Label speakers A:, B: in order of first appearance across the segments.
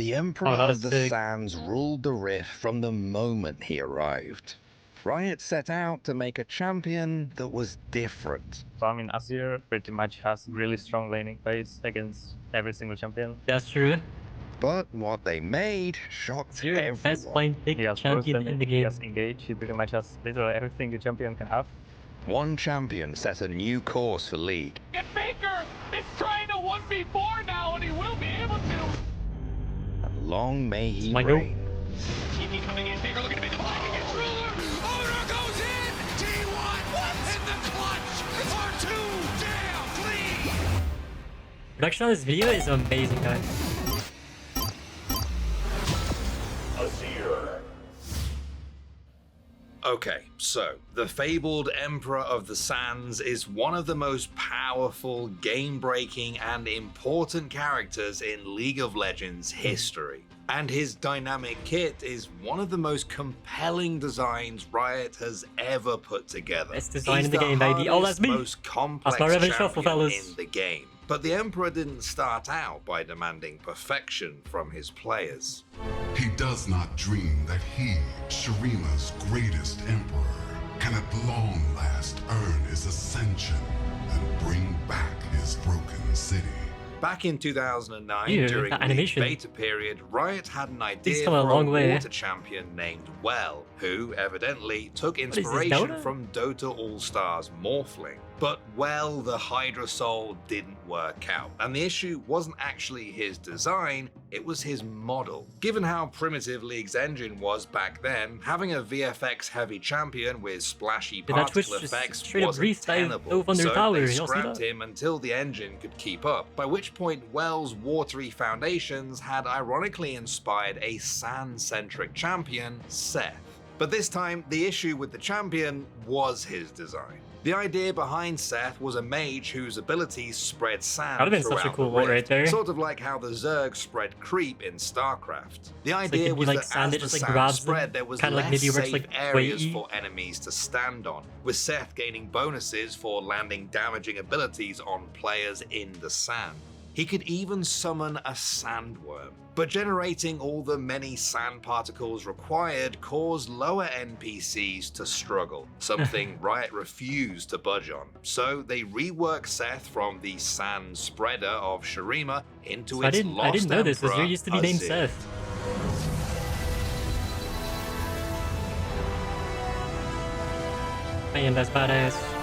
A: The Emperor of the Sands ruled the Rift from the moment he arrived. Riot set out to make a champion that was different.
B: So I mean, Azir pretty much has really strong laning phase against every single champion.
C: That's true.
A: But what they made shocked
C: Azir,
A: everyone.
C: best playing pick champion in the game.
B: He has engaged, he pretty much has literally everything the champion can have.
A: One champion set a new course for League.
D: And Faker is trying to 1v4 now, and he will be able to.
A: And long may he
C: My
A: reign.
D: TV coming in, Faker looking to make the block against Ruler. Owner goes in. T1 in the clutch. R2 down, please.
C: Production on this video is amazing, guys.
D: Azir.
E: Okay, so the fabled Emperor of the Sands is one of the most powerful, game-breaking, and important characters in League of Legends history. And his dynamic kit is one of the most compelling designs Riot has ever put together.
C: Best design in the game, baby. Oh, that's me.
E: Most complex
C: That's my Revenue Shuffle,
E: champion
C: fellas.
E: in the game. But the Emperor didn't start out by demanding perfection from his players.
F: He does not dream that he, Shurima's greatest emperor, can at long last earn his ascension and bring back his broken city.
E: Back in 2009,
C: Ew,
E: during
C: that
E: the
C: animation.
E: beta period, Riot had an idea
C: He's
E: for
C: come a long way.
E: water champion named Well, who evidently took
C: is this,
E: inspiration
C: Dota?
E: from Dota All-Stars Morphling. But Well, the Hydra Soul, didn't work out. And the issue wasn't actually his design, it was his model. Given how primitive League's engine was back then, having a VFX-heavy champion with splashy
C: Did that Twitch
E: particle
C: just
E: effects
C: straight up
E: wasn't
C: breathe dive
E: tenable,
C: over under
E: so
C: the tower?
E: they
C: Y'all see
E: scrapped
C: that?
E: him until the engine could keep up, by which point Well's watery foundations had ironically inspired a sand-centric champion, Seth. But this time, the issue with the champion was his design. The idea behind Seth was a mage whose abilities spread sand
C: That'd have been
E: throughout
C: such a cool
E: the
C: vote
E: rift,
C: right there.
E: sort of like how the Zerg spread creep in StarCraft. The
C: So
E: idea
C: it could be
E: was
C: like
E: that
C: sand
E: as
C: that
E: the
C: just like
E: sand
C: grabs them,
E: spread, there was
C: kinda like
E: less
C: maybe works
E: safe
C: like
E: areas
C: weighty.
E: for enemies to stand on, with Seth gaining bonuses for landing damaging abilities on players in the sand. He could even summon a sandworm, but generating all the many sand particles required caused lower NPCs to struggle, something Riot refused to budge on. So they reworked Seth from the sand spreader of Shurima into
C: So
E: its
C: I
E: lost
C: didn't know this.
E: emperor,
C: Azir used to be named
E: Azir.
C: Seth. Man, that's badass.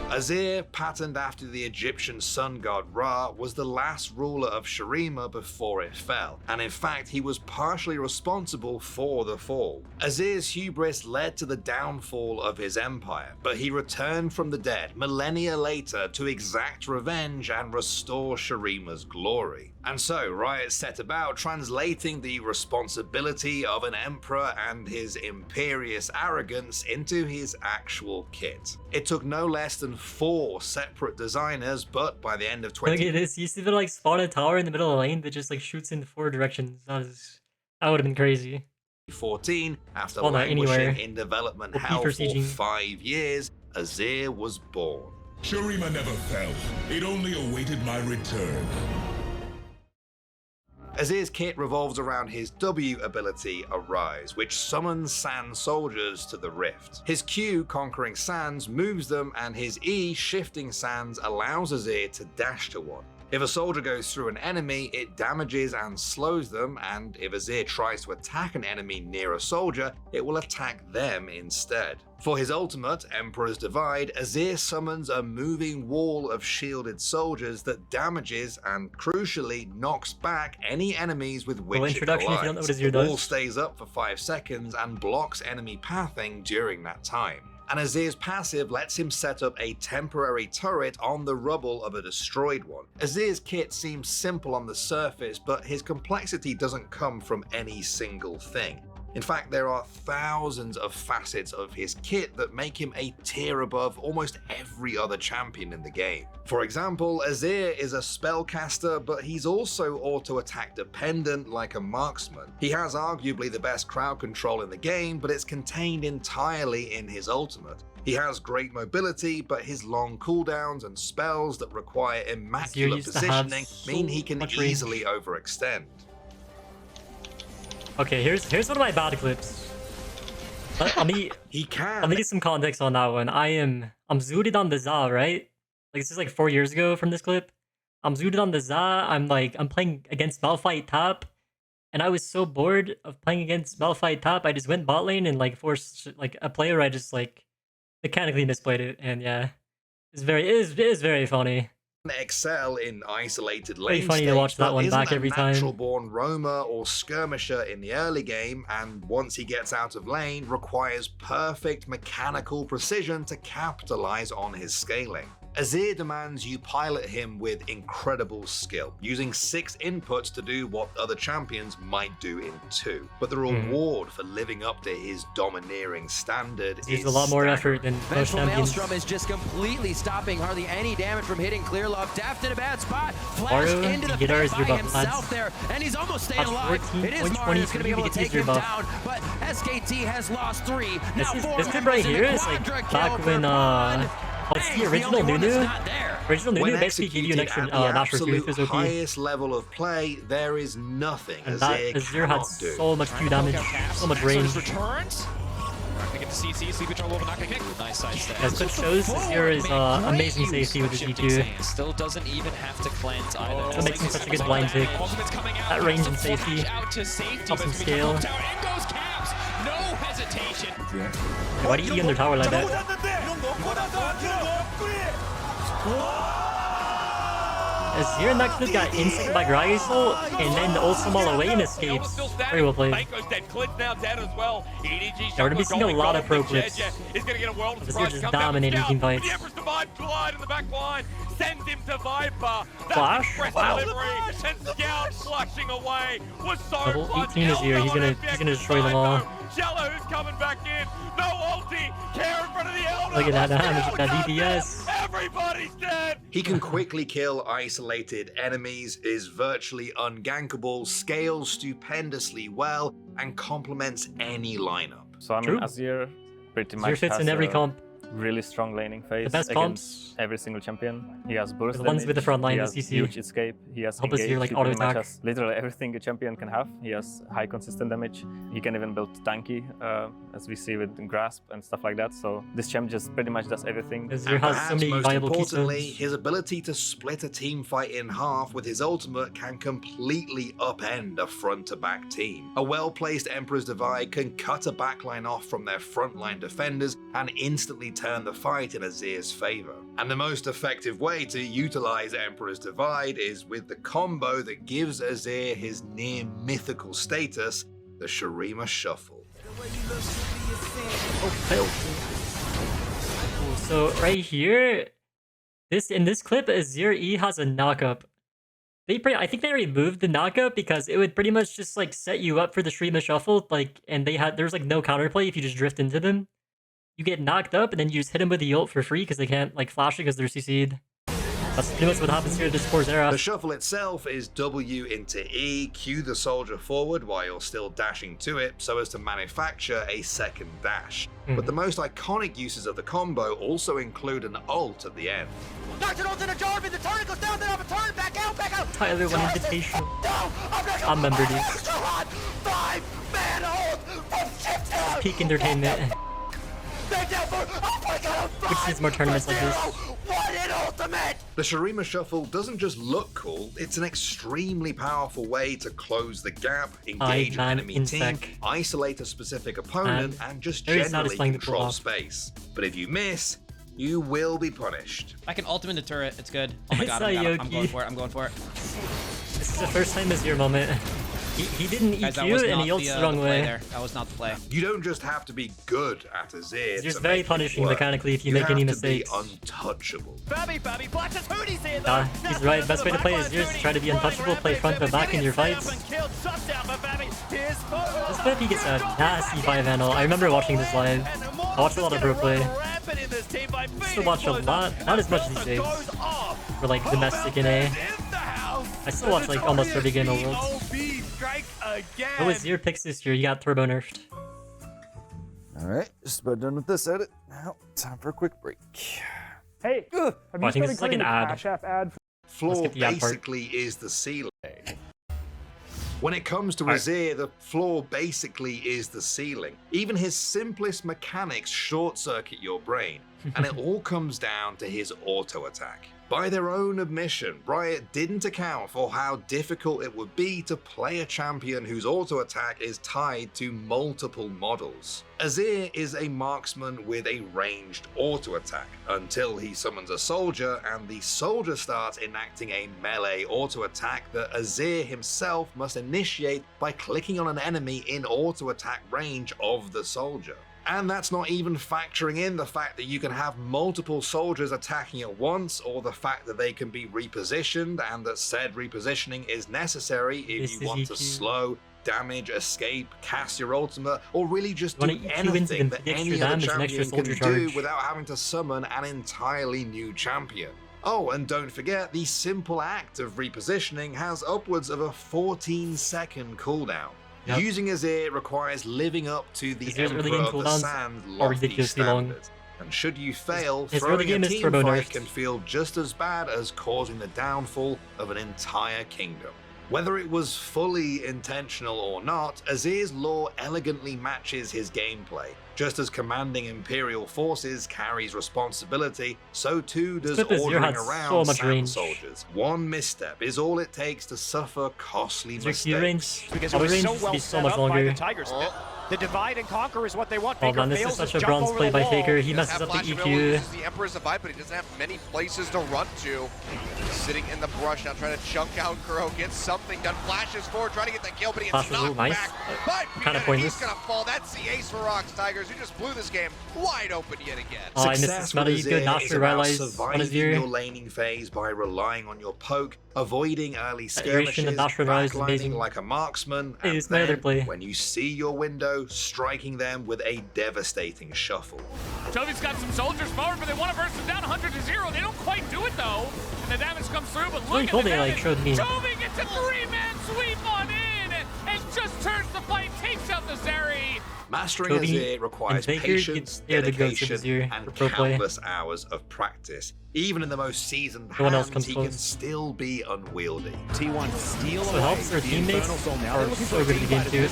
E: Azir, patterned after the Egyptian sun god Ra, was the last ruler of Shurima before it fell, and in fact he was partially responsible for the fall. Azir's hubris led to the downfall of his empire, but he returned from the dead millennia later to exact revenge and restore Shurima's glory. And so Riot set about translating the responsibility of an emperor and his imperious arrogance into his actual kit. It took no less than 4 separate designers, but by the end of
C: Look at this. You used to like spawn a tower in the middle of the lane that just like shoots in 4 directions. That would have been crazy.
E: 2014, after
C: Well, not
E: languishing
C: anywhere.
E: in development
C: Or
E: hell
C: for
E: for
C: sieging.
E: 5 years, Azir was born.
F: Shurima never fell. It only awaited my return.
E: Azir's kit revolves around his W ability, Arise, which summons sand soldiers to the rift. His Q, Conquering Sands, moves them, and his E, Shifting Sands, allows Azir to dash to one. If a soldier goes through an enemy, it damages and slows them, and if Azir tries to attack an enemy near a soldier, it will attack them instead. For his ultimate, Emperor's Divide, Azir summons a moving wall of shielded soldiers that damages and, crucially, knocks back any enemies with which it
C: introduction if you don't know
E: collides.
C: what Azir
E: The wall
C: does.
E: stays up for 5 seconds and blocks enemy pathing during that time. And Azir's passive lets him set up a temporary turret on the rubble of a destroyed one. Azir's kit seems simple on the surface, but his complexity doesn't come from any single thing. In fact, there are thousands of facets of his kit that make him a tier above almost every other champion in the game. For example, Azir is a spellcaster, but he's also auto-attack dependent like a marksman. He has arguably the best crowd control in the game, but it's contained entirely in his ultimate. He has great mobility, but his long cooldowns and spells that require immaculate
C: used to have
E: positioning
C: so
E: mean he can
C: much range.
E: easily overextend.
C: Okay, here's one of my bad clips. Let me
E: He can.
C: let me get some context on that one. I'm zooted on the Za, right? Like this is like 4 years ago from this clip. I'm zooted on the Za. I'm playing against Malphite top, and I was so bored of playing against Malphite top. I just went bot lane and like forced like a player. I just like mechanically misplayed it, and yeah, it is very funny.
E: Excel in isolated
C: Very
E: lane
C: funny to
E: states,
C: watch that
E: but
C: one
E: isn't
C: back
E: a
C: every time.
E: natural-born roamer or skirmisher in the early game, and once he gets out of lane, requires perfect mechanical precision to capitalize on his scaling. Azir demands you pilot him with incredible skill, using 6 inputs to do what other champions might do in 2. But the reward for living up to his domineering standard
C: He's
E: is
C: a lot more
E: staggering.
C: effort than most
G: Vengeful
C: champions.
G: Maelstrom is just completely stopping hardly any damage from hitting Clear Love. Daft in a bad spot. Flash
C: Mario,
G: into the
C: you get
G: pit
C: ours,
G: by
C: your buff,
G: himself
C: lads.
G: there, and he's almost staying
C: That's
G: alive.
C: 14,
G: It is
C: 20
G: Mario who's
C: for
G: going to be
C: you to
G: able to
C: get
G: take
C: your
G: him
C: buff.
G: down, but SKT has lost 3. Now
C: This
G: 4
C: clip
G: members
C: right
G: in
C: here
G: a
C: is like
G: quadra kill
C: back
G: for
C: when
G: Braun.
C: what's
G: Bang,
C: the original
G: only one that's
C: Nunu?
G: not there.
C: Original
E: When
C: Nunu basically gave you an
E: executed
C: extra
E: at the
C: dash for
E: absolute
C: 2 is OP.
E: highest level of play, there is nothing
C: And that
E: Azir
C: Azir had
E: cannot do.
C: so much Q damage, so much range.
D: Returns. Not gonna get the CC, sleep control over, not gonna kick. Nice side step.
C: As clip shows, Azir is amazing safety with his EQ.
H: Still doesn't even have to cleanse either.
C: That makes him such a good blind pick.
D: Ultimate's coming out.
C: That range and safety
D: Out to safety.
C: helps him
D: but
C: scale.
D: In goes Caps. No hesitation.
C: Why do you eat under tower like that? Azir in that clip got instant by Gragasol and then ults him all away and escapes. Very well played. Yeah, we're gonna be seeing a lot of pro clips. Azir just dominating team fights.
D: Sends him to Viper.
C: Flash? Wow.
D: Flashing away was so
C: Level 18 is here. He's gonna destroy them all.
D: Shallow who's coming back in. No ulti. Care in front of the elder.
C: Look at that damage with that DPS.
D: Everybody's dead.
E: He can quickly kill isolated enemies, is virtually ungankable, scales stupendously well, and complements any lineup.
B: So I mean,
C: True.
B: Azir pretty much
C: Azir fits
B: has
C: in every
B: a
C: comp.
B: really strong laning phase
C: The best
B: against every single champion. He has burst
C: The ones with the
B: damage,
C: front line,
B: he
C: the
B: has
C: CC.
B: huge escape, he has
C: Help Azir,
B: engage,
C: like,
B: he pretty much
C: auto-attack.
B: has literally everything a champion can have. He has high consistent damage. He can even build tanky, as we see with Grasp and stuff like that. So this champ just pretty much does everything.
C: Azir
E: And
C: has so
E: perhaps
C: many
E: most
C: viable
E: importantly,
C: keystones.
E: his ability to split a team fight in half with his ultimate can completely upend a front-to-back team. A well-placed Emperor's Divide can cut a backline off from their frontline defenders and instantly turn the fight in Azir's favor. And the most effective way to utilize Emperor's Divide is with the combo that gives Azir his near-mythical status, the Shurima Shuffle.
C: So right here, in this clip, Azir E has a knockup. I think they removed the knockup because it would pretty much just like set you up for the Shurima Shuffle, like, and there's like no counterplay if you just drift into them. You get knocked up and then you just hit them with the ult for free because they can't like flash it because they're CC'd. That's pretty much what happens here at this Force era.
E: The shuffle itself is W into E, cue the soldier forward while you're still dashing to it so as to manufacture a second dash. But the most iconic uses of the combo also include an ult at the end.
G: Knocks an ult in a Jarvan, the turret goes down, then have a turn, back out, back out.
C: Tyler, one invitation.
G: No,
C: I remember these.
G: 5-man ult from Shift Hill.
C: Peak entertainment.
G: Oh my God,
C: Which needs more tournaments like this.
G: What an ultimate!
E: The Shurima Shuffle doesn't just look cool, it's an extremely powerful way to close the gap, engage an
C: man
E: enemy
C: insect.
E: team, isolate a specific opponent, and just
C: very
E: generally
C: satisfying to pull
E: control
C: off.
E: space. But if you miss, you will be punished.
I: I can ultimate the turret. It's good. Oh my
C: It's
I: god,
C: a
I: I'm going
C: Yogi.
I: for it. I'm going for it.
C: This is the first time this year moment. He didn't
I: Guys, that was
C: EQ and
I: not
C: he ults
I: the
C: the wrong
I: play
C: way.
I: there. That was not the play.
E: You don't just have to be good at Azir.
C: It's just
E: to
C: very
E: make it
C: punishing
E: work.
C: mechanically if you
E: You
C: make any
E: have to be
C: mistakes.
E: untouchable.
D: Babby, Black says Hoodie's here though.
C: Yeah, he's right. Best way to play is just to try to be untouchable, play front to back in your fights. This clip he gets a nasty 5-handle. I remember watching this live. I watched a lot of pro play. Still watch a lot, not as much these days. For like domestic and A. I still watch like almost every game in the world. What was your picks this year? You got turbo nerfed.
J: Alright, just about done with this edit. Now, time for a quick break.
K: Hey, have
C: I
K: you
C: think this
K: started
C: is like
K: cutting
C: an
K: the
C: ad.
K: Cash App ad?
E: Floor
C: skip the ad part.
E: basically is the ceiling. When it comes to Azir, the floor basically is the ceiling. Even his simplest mechanics short-circuit your brain, and it all comes down to his auto-attack. By their own admission, Riot didn't account for how difficult it would be to play a champion whose auto-attack is tied to multiple models. Azir is a marksman with a ranged auto-attack, until he summons a soldier and the soldier starts enacting a melee auto-attack that Azir himself must initiate by clicking on an enemy in auto-attack range of the soldier. And that's not even factoring in the fact that you can have multiple soldiers attacking at once, or the fact that they can be repositioned and that said repositioning is necessary if you want to slow, damage, escape, cast your ultimate, or really just do anything that any other champion can do without having to summon an entirely new champion. Oh, and don't forget, the simple act of repositioning has upwards of a 14-second cooldown. Yep. Using Azir requires living up to the Emperor of the Sand lofty standards. And should you fail, throwing a team fight can feel just as bad as causing the downfall of an entire kingdom. Whether it was fully intentional or not, Azir's lore elegantly matches his gameplay. Just as commanding Imperial forces carries responsibility, so too does ordering around Sand soldiers. One misstep is all it takes to suffer costly mistakes.
K: Because it was so well set up by the Tigers. The divide and conquer is what they want.
C: Oh man, this is such a bronze play by Faker. He messes up the EQ.
L: The Emperor's divide, but he doesn't have many places to run to. He's sitting in the brush now, trying to chunk out Kuro, get something done. Flashes forward, trying to get the kill, but he gets knocked back. But
C: kind of pointless.
L: He's gonna fall. That's the ace for Rocks Tigers, who just blew this game wide open yet again.
C: Oh, I missed this meta. You good. Not sure realize on Azir.
E: Your laning phase by relying on your poke, avoiding early skirmishes, backlining like a marksman, and then, when you see your window, striking them with a devastating shuffle.
D: Toby's got some soldiers forward, but they want to burst them down 100 to 0. They don't quite do it though, and the damage comes through. But look at the damage. Toby gets a 3-man sweep on in, and just turns the fight, takes out the Zeri.
E: Mastering Azir requires patience, dedication, and countless hours of practice. Even in the most seasoned hands, he can still be unwieldy.
K: T1 steal
C: so helps their teammates are so good at the game too.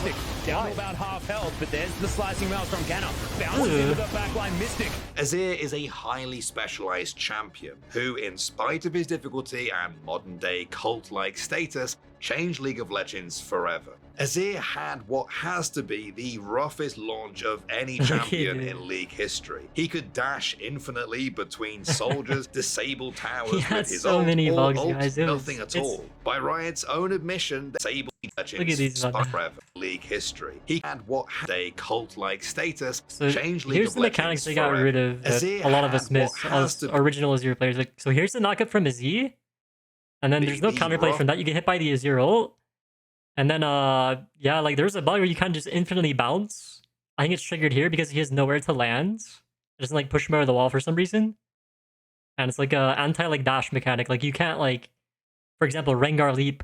K: Down about half health, but there's the slicing mouse from Ganna. Bounces into the backline Mystic.
E: Azir is a highly specialized champion who, in spite of his difficulty and modern-day cult-like status, changed League of Legends forever. Azir had what has to be the roughest launch of any champion in League history. He could dash infinitely between soldiers, disable towers with his ult, or ult nothing at all. By Riot's own admission, disable Legends forever League history. He had what had a cult-like status, changed League of Legends. Here's the mechanics
C: they got rid of that a lot of us miss as original Azir players. Like, so here's the knockup from Azir, and then there's no counterplay from that. You get hit by the Azir ult. And then, yeah, like there's a bug where you kind of just infinitely bounce. I think it's triggered here because he has nowhere to land. It doesn't like push him over the wall for some reason. And it's like a anti dash mechanic. Like you can't like, for example, Rengar leap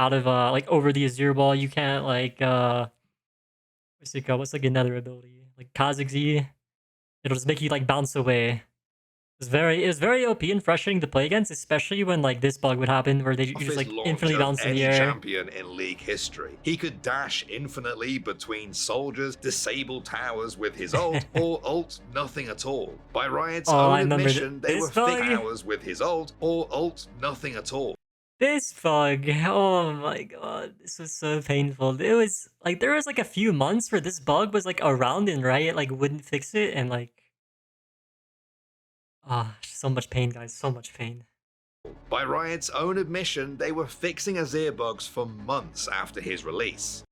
C: out of like over the Azir wall. You can't like what's it called? What's like another ability? Like Kha'Zix. It'll just make you like bounce away. It was very OP and frustrating to play against, especially when like this bug would happen where you just like infinitely bounce in the air.
E: Champion in League history. He could dash infinitely between soldiers, disable towers with his ult, or ult nothing at all. By Riot's own admission, they were fixed towers with his ult, or ult nothing at all.
C: This bug, oh my god, this was so painful. It was like there was like a few months where this bug was like around and Riot like wouldn't fix it, and like so much pain, guys, so much pain.
E: By Riot's own admission, they were fixing Azir bugs for months after his release.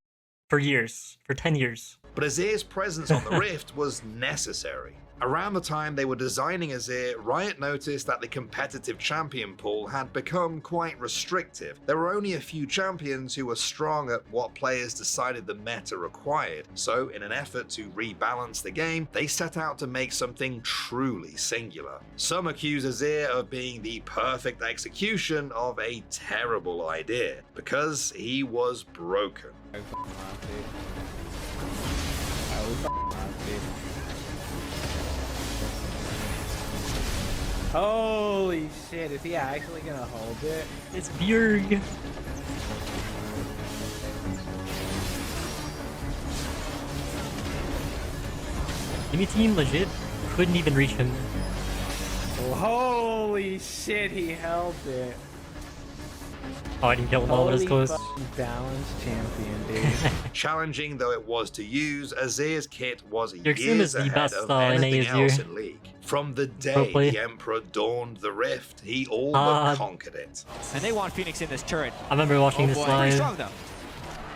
C: For years, for 10 years.
E: But Azir's presence on the Rift was necessary. Around the time they were designing Azir, Riot noticed that the competitive champion pool had become quite restrictive. There were only a few champions who were strong at what players decided the meta required, so in an effort to rebalance the game, they set out to make something truly singular. Some accuse Azir of being the perfect execution of a terrible idea, because he was broken.
M: Holy shit, is he actually gonna hold it?
C: It's Bjerg. Enemy team legit couldn't even reach him.
M: Oh, holy shit, he held it.
C: Oh, I didn't kill him all, but it's close.
M: Balanced champion, dude.
E: Challenging though it was to use, Azir's kit was
C: Your Xim
E: years
C: is the
E: ahead
C: best
E: of
C: in
E: anything
C: Azir.
E: else in League. From the day the Emperor dawned the rift, he all but conquered it.
I: And they want Phoenix in this turret.
C: I remember watching this
I: Pretty
C: live.
I: strong, though.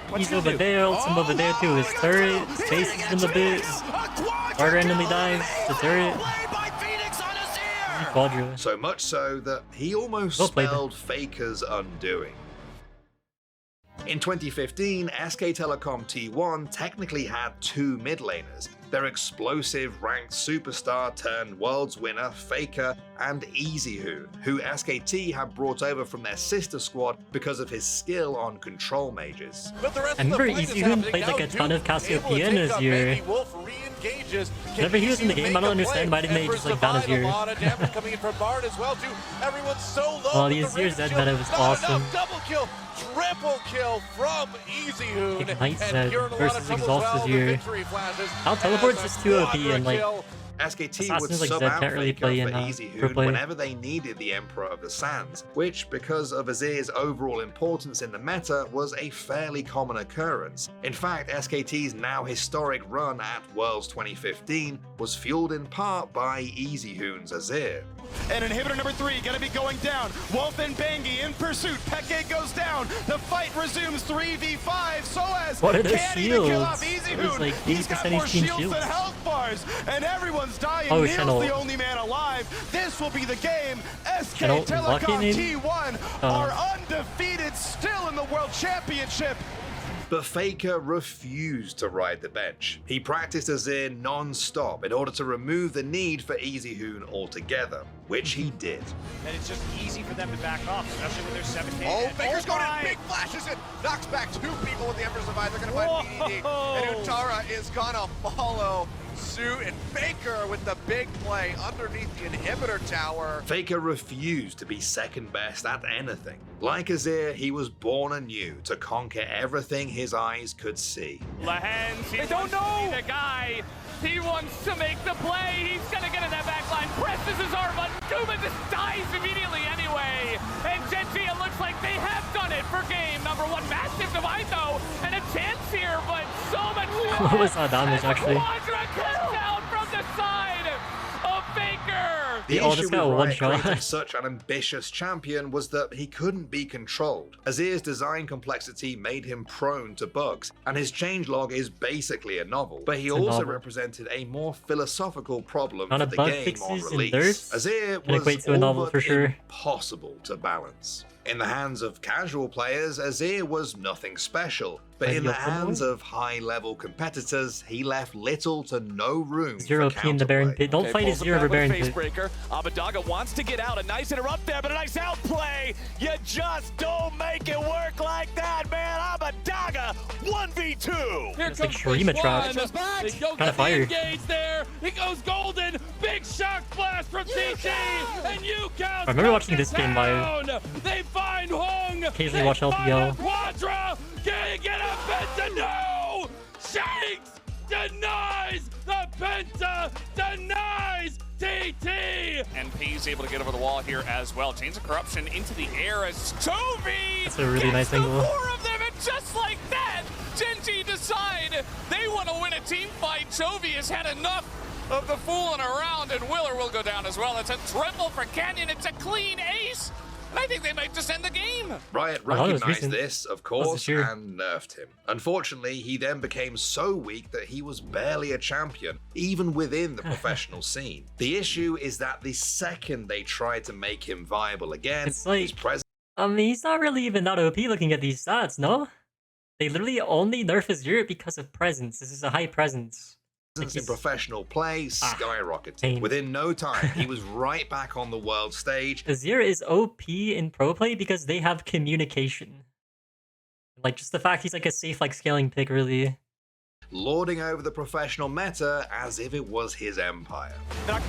I: What's
C: He's over there, ultim over there too. His turret, his face is in the bit. Guard randomly dives, the turret. Quadra.
E: So much so that he almost spelled Faker's undoing. In 2015, SK Telecom T1 technically had two mid laners, their explosive ranked superstar turned world's winner Faker and EasyHoon, who SKT had brought over from their sister squad because of his skill on control mages.
C: I remember EasyHoon played like a ton of Cassiopeia in Azir. Whenever he was in the game, I don't understand why didn't they just like ban Azir. Well, the Azir Zed meta was awesome.
L: Triple kill from EasyHoon.
C: Ignite Zed versus Exhaust Azir. How teleport's just too OP and like
E: SKT would
C: like
E: sub
C: Zed
E: out
C: can't really
E: Faker
C: play
E: for
C: in
E: EasyHoon whenever they needed the Emperor of the Sands, which, because of Azir's overall importance in the meta, was a fairly common occurrence. In fact, SKT's now historic run at Worlds 2015 was fueled in part by EasyHoon's Azir.
N: And inhibitor number 3 gonna be going down. Wolf and Bangi in pursuit. Peke goes down. The fight resumes 3v5. So as
C: what are the
N: can't
C: shields?
N: even kill off EasyHoon.
C: Like
N: He's got more shields than health bars. And everyone's dying.
C: Oh,
N: Neil's
C: Channel.
N: the only man alive. This will be the game. SK
C: Channel
N: Telecom T1 are undefeated still in the World Championship.
E: But Faker refused to ride the bench. He practiced Azir non-stop in order to remove the need for EasyHoon altogether, which he did.
K: And it's just easy for them to back off, especially when they're 7K.
L: Oh, Faker's going in, big flashes it, knocks back two people with the Emperor survive. They're gonna find BDD, and Utara is gonna follow suit, and Faker with the big play underneath the inhibitor tower.
E: Faker refused to be second best at anything. Like Azir, he was born anew to conquer everything his eyes could see.
D: Lahens, he wants to be the guy. He wants to make the play. He's gonna get in that back line. Presses his R button. Kuma just dies immediately anyway. And Genji, it looks like they have done it for game number 1. Massive divide though, and a chance here, but so much less.
C: What was that damage actually?
D: Quadra comes out from the side of Faker.
E: The issue with Riot
C: shot.
E: creating such an ambitious champion was that he couldn't be controlled. Azir's design complexity made him prone to bugs, and his changelog is basically a novel. But he also represented a more philosophical problem for the game on release. Azir was all but impossible to balance. In the hands of casual players, Azir was nothing special, but in the hands of high-level competitors, he left little to no room
C: Zero
E: for
C: P in the Baron Pit. Don't fight Azir over Baron Pit.
N: Abadaga wants to get out. A nice interrupt there, but a nice outplay. You just don't make it work like that, man. Abadaga 1v2.
D: Here
C: It's
D: comes
C: like Shurima trap.
D: Kind
C: of fire.
D: There. It goes golden. Big shock blast from TT. And you count.
C: I remember watching this game live.
D: They find Hong.
C: Occasionally watch LPL.
D: Quadra. Can you get a penta? No. Shanks denies the penta. Denies TT. And P's able to get over the wall here as well. Chains of Corruption into the air as Chovy.
C: That's a really nice angle.
D: 4 of them, and just like that, Genji decide they want to win a team fight. Chovy has had enough of the fooling around, and Willer will go down as well. It's a triple for Canyon. It's a clean ace. And I think they might just end the game.
E: Riot recognized this, of course, and nerfed him. Unfortunately, he then became so weak that he was barely a champion, even within the professional scene. The issue is that the second they tried to make him viable again,
C: It's like,
E: his presence
C: he's not really even that OP looking at these stats, no? They literally only nerf Azir because of presence. This is a high presence.
E: in professional play skyrocketed. Within no time, he was right back on the world stage.
C: Azir is OP in pro play because they have communication. Like, just the fact he's like a safe, like, scaling pick, really.
E: Lording over the professional meta as if it was his empire.
C: Like,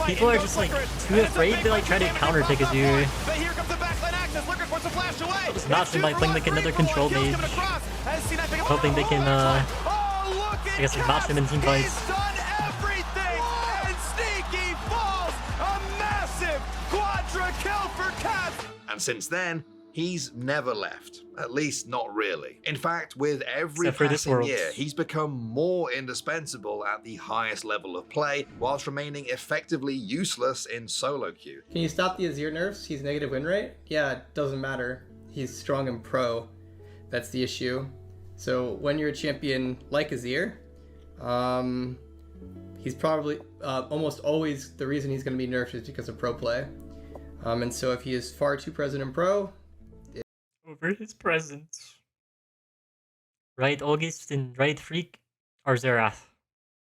C: people are just like too afraid to like try to counter pick Azir. Just match him by playing like another control mage, hoping they can I guess like match him in team fights.
E: And since then, he's never left, at least not really. In fact, with every passing year, he's become more indispensable at the highest level of play, whilst remaining effectively useless in solo queue.
O: Can you stop the Azir nerfs? He's negative win rate? Yeah, it doesn't matter. He's strong in pro. That's the issue. So when you're a champion like Azir, he's probably almost always the reason he's going to be nerfed is because of pro play. And so if he is far too present in pro,
C: over his presence. Right August and right Freak or Xerath.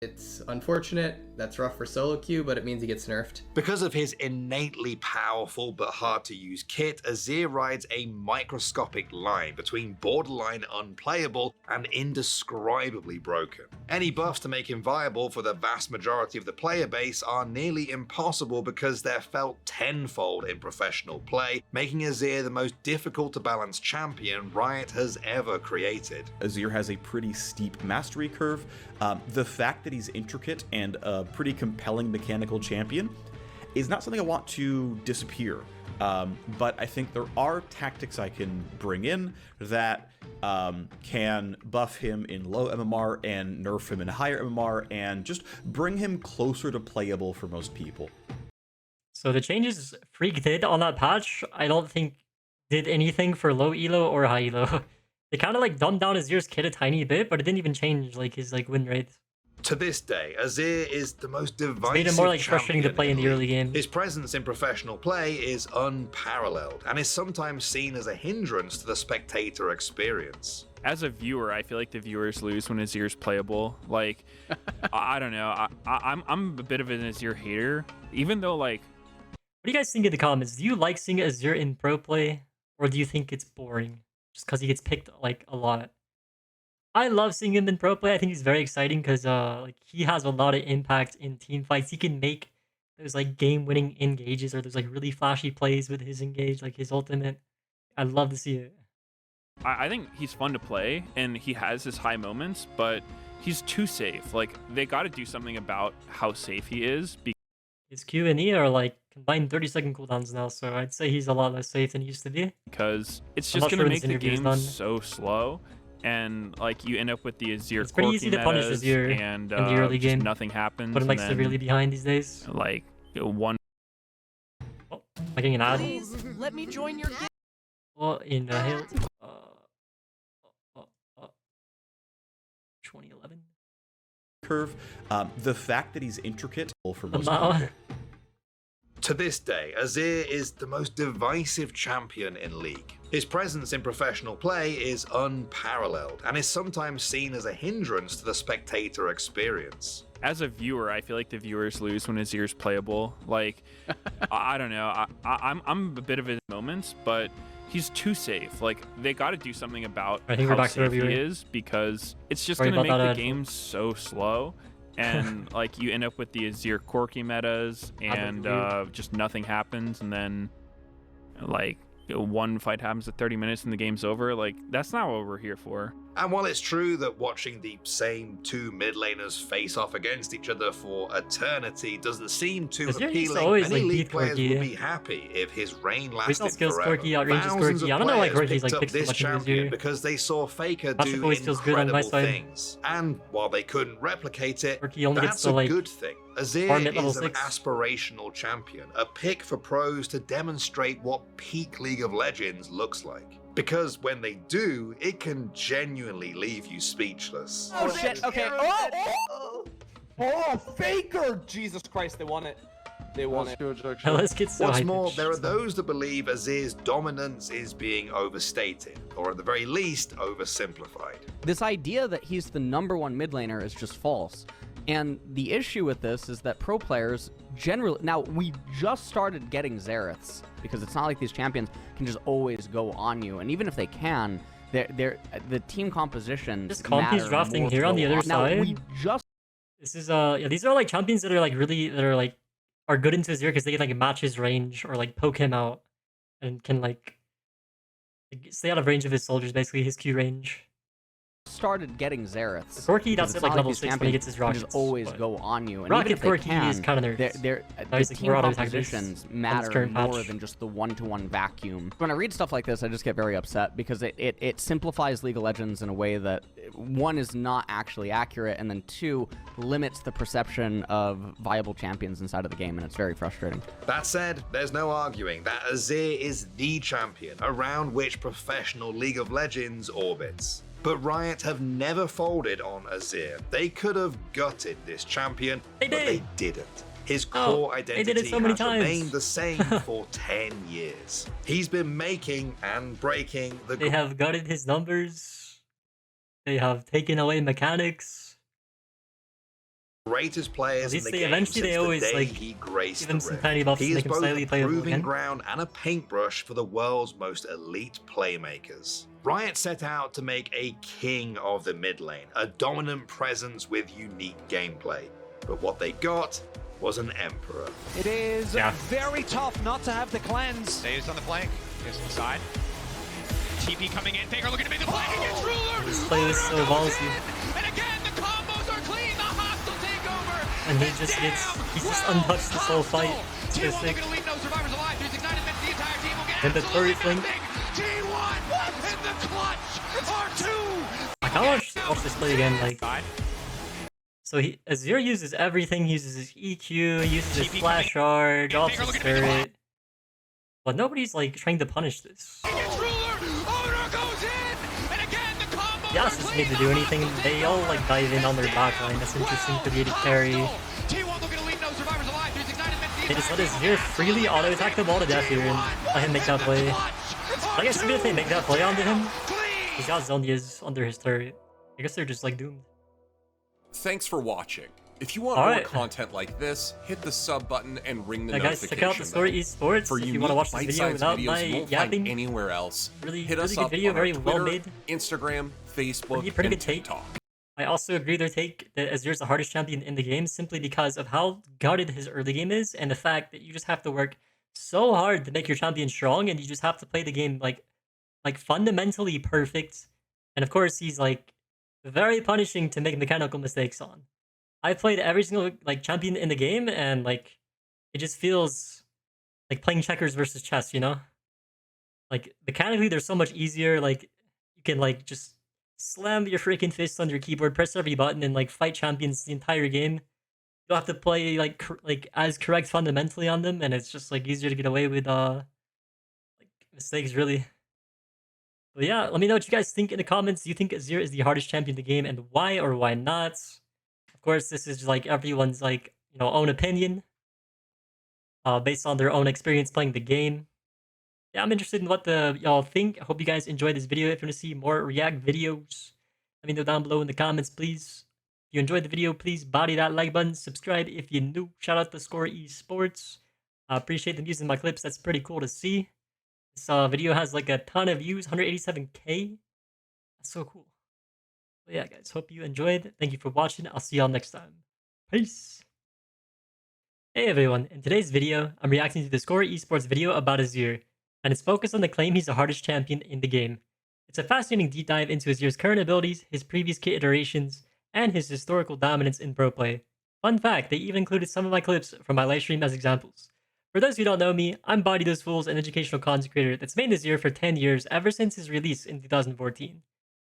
O: it's unfortunate. That's rough for solo queue, but it means he gets nerfed.
E: Because of his innately powerful but hard to use kit, Azir rides a microscopic line between borderline unplayable and indescribably broken. Any buffs to make him viable for the vast majority of the player base are nearly impossible because they're felt tenfold in professional play, making Azir the most difficult to balance champion Riot has ever created.
P: Azir has a pretty steep mastery curve. The fact that he's intricate and a pretty compelling mechanical champion is not something I want to disappear. But I think there are tactics I can bring in that can buff him in low MMR and nerf him in higher MMR and just bring him closer to playable for most people.
C: So the changes Freak did on that patch, I don't think did anything for low elo or high elo. They kind of like dumbed down Azir's kit a tiny bit, but it didn't even change like his like win rate.
E: To this day, Azir is the most divisive
C: made him more like frustrating to play in the early game.
E: His presence in professional play is unparalleled and is sometimes seen as a hindrance to the spectator experience.
Q: As a viewer, I feel like the viewers lose when Azir's playable. Like, I don't know. I'm a bit of an Azir hater, even though like.
C: What do you guys think in the comments? Do you like seeing Azir in pro play, or do you think it's boring just because he gets picked like a lot? I love seeing him in pro play. I think he's very exciting because like he has a lot of impact in team fights. He can make those like game-winning engages or those like really flashy plays with his engage, like his ultimate. I love to see it.
Q: I think he's fun to play and he has his high moments, but he's too safe. Like they got to do something about how safe he is.
C: His Q and E are like combined 30-second cooldowns now, so I'd say he's a lot less safe than he used to be.
Q: Because it's just going to make the game so slow. And like you end up with the Azir.
C: It's pretty easy to punish Azir
Q: and
C: in the early game.
Q: Nothing happens.
C: Put him like severely behind these days.
Q: Like one.
C: Oh, making an ad.
R: Please let me join your game.
C: Well, in Hail. 2011.
P: Curve. The fact that he's intricate for most
C: people.
E: To this day, Azir is the most divisive champion in League. His presence in professional play is unparalleled and is sometimes seen as a hindrance to the spectator experience.
Q: As a viewer, I feel like the viewers lose when Azir's playable. Like, I don't know. I'm a bit of a moments, but he's too safe. Like, they got to do something about how safe he is because it's just going to make the game so slow. And like you end up with the Azir quirky metas and just nothing happens, and then like one fight happens at 30 minutes and the game's over. Like that's not what we're here for.
E: And while it's true that watching the same two mid laners face off against each other for eternity doesn't seem too appealing, many League players would be happy if his reign lasted forever. Thousands of players picked up this champion because they saw Faker do incredible things. And while they couldn't replicate it, that's a good thing. Azir is an aspirational champion, a pick for pros to demonstrate what peak League of Legends looks like. Because when they do, it can genuinely leave you speechless.
I: Oh shit, okay. Oh, Faker! Jesus Christ, they won it. They won it.
C: Let's get so
E: What's more, there are those that believe Azir's dominance is being overstated, or at the very least, oversimplified.
S: This idea that he's the #1 mid laner is just false. And the issue with this is that pro players generally... Now, we just started getting Xeraths, because it's not like these champions can just always go on you. And even if they can, the team composition
C: This comp he's drafting here on the other side.
S: We just...
C: This is, yeah, these are like champions that are like really... That are like... Are good into Azir because they can like match his range or like poke him out. And can like stay out of range of his soldiers, basically, his Q range.
S: started getting Xeraths.
C: Corki, that's
S: Because
C: at like
S: it's not
C: level
S: these
C: 6 when he
S: champions
C: gets his
S: can
C: rockets.
S: just always
C: but
S: go on you. And
C: Rocket
S: even if they
C: Corki
S: can,
C: is kind of nerfed.
S: the
C: Like
S: team
C: more auto attack
S: compositions
C: this
S: matter
C: current
S: more
C: patch.
S: than just the one-to-one vacuum. When I read stuff like this, I just get very upset because it simplifies League of Legends in a way that, one, is not actually accurate, and then two, limits the perception of viable champions inside of the game, and it's very frustrating.
E: That said, there's no arguing that Azir is the champion around which professional League of Legends orbits. But Riot have never folded on Azir. They could have gutted this champion, but they didn't. His core identity
C: so many
E: has
C: times.
E: remained the same for 10 years. He's been making and breaking the...
C: They have gutted his numbers. They have taken away mechanics.
E: Greatest players in the game
C: eventually
E: since
C: they always
E: the day
C: like
E: he graced
C: give him
E: the
C: some
E: Rift.
C: tiny buffs
E: He
C: to
E: is
C: make him
E: both
C: slightly
E: a
C: playable
E: proving
C: again.
E: ground and a paintbrush for the world's most elite playmakers. Riot set out to make a king of the mid lane, a dominant presence with unique gameplay. But what they got was an emperor.
N: It is very tough not to have the cleanse.
L: Stays on the flank, gets inside. TP coming in, Faker looking to make the play against Ruler.
C: This play is so ballsy.
L: And again, the combos are clean, the hostile takeover.
C: And he just untouched this whole fight. It's so sick.
L: Looking to leave no survivors alive. 369 admits the entire team will get
C: And the turret fling.
L: T1 in the clutch. R2.
C: I kind of watch this play again, like... So Azir uses everything, he uses his EQ, he uses his flash charge, off his turret. But nobody's like trying to punish this. Yas doesn't need to do anything, they all like dive in on their backline, that's interesting for the AD carry. They just let Azir freely auto-attack the ball to death here and let him make that play. I guess even if they make that play onto him, he's got Zonia's under his turret. I guess they're just like doomed.
T: Thanks for watching. If you want more content like this, hit the sub button and ring the notification
C: guys, check out theScore Esports
T: for
C: if you want to watch this video without my
T: videos you won't
C: yapping.
T: find anywhere else. Hit us
C: good
T: up
C: video,
T: on
C: very
T: our
C: well
T: Twitter,
C: made.
T: Instagram, Facebook,
C: Pretty
T: and
C: good take.
T: TikTok.
C: I also agree with their take that Azir's the hardest champion in the game simply because of how guarded his early game is and the fact that you just have to work so hard to make your champion strong and you just have to play the game like fundamentally perfect. And of course he's like very punishing to make mechanical mistakes on. I played every single like champion in the game and like it just feels like playing checkers versus chess, you know? Like mechanically they're so much easier, like you can like just slam your freaking fist on your keyboard, press every button, and like fight champions the entire game. You don't have to play like as correct fundamentally on them, and it's just like easier to get away with like mistakes, really. But yeah, let me know what you guys think in the comments. Do you think Azir is the hardest champion in the game, and why or why not? Of course, this is just like everyone's like own opinion, based on their own experience playing the game. Yeah, I'm interested in what y'all think. I hope you guys enjoyed this video. If you want to see more React videos, let me know down below in the comments, please. If you enjoyed the video, please body that like button. Subscribe if you're new. Shout out to theScore Esports. I appreciate them using my clips. That's pretty cool to see. This video has like a ton of views, 187K. That's so cool. But yeah, guys, hope you enjoyed. Thank you for watching. I'll see y'all next time. Peace. Hey everyone, in today's video, I'm reacting to the theScore Esports video about Azir, and it's focused on the claim he's the hardest champion in the game. It's a fascinating deep dive into Azir's current abilities, his previous kit iterations, and his historical dominance in pro play. Fun fact, they even included some of my clips from my livestream as examples. For those who don't know me, I'm Body Those Fools, an educational content creator that's made Azir for 10 years ever since his release in 2014.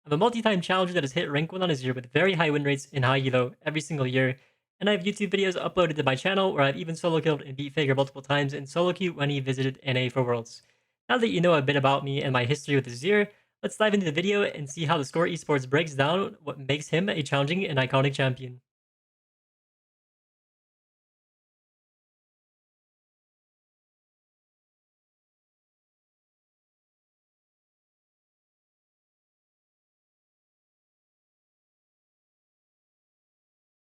C: I'm a multi-time challenger that has hit rank 1 on Azir with very high win rates in high elo every single year, and I have YouTube videos uploaded to my channel where I've even solo killed and beat Faker multiple times in solo queue when he visited NA for Worlds. Now that you know a bit about me and my history with Azir, let's dive into the video and see how theScore Esports breaks down what makes him a challenging and iconic champion.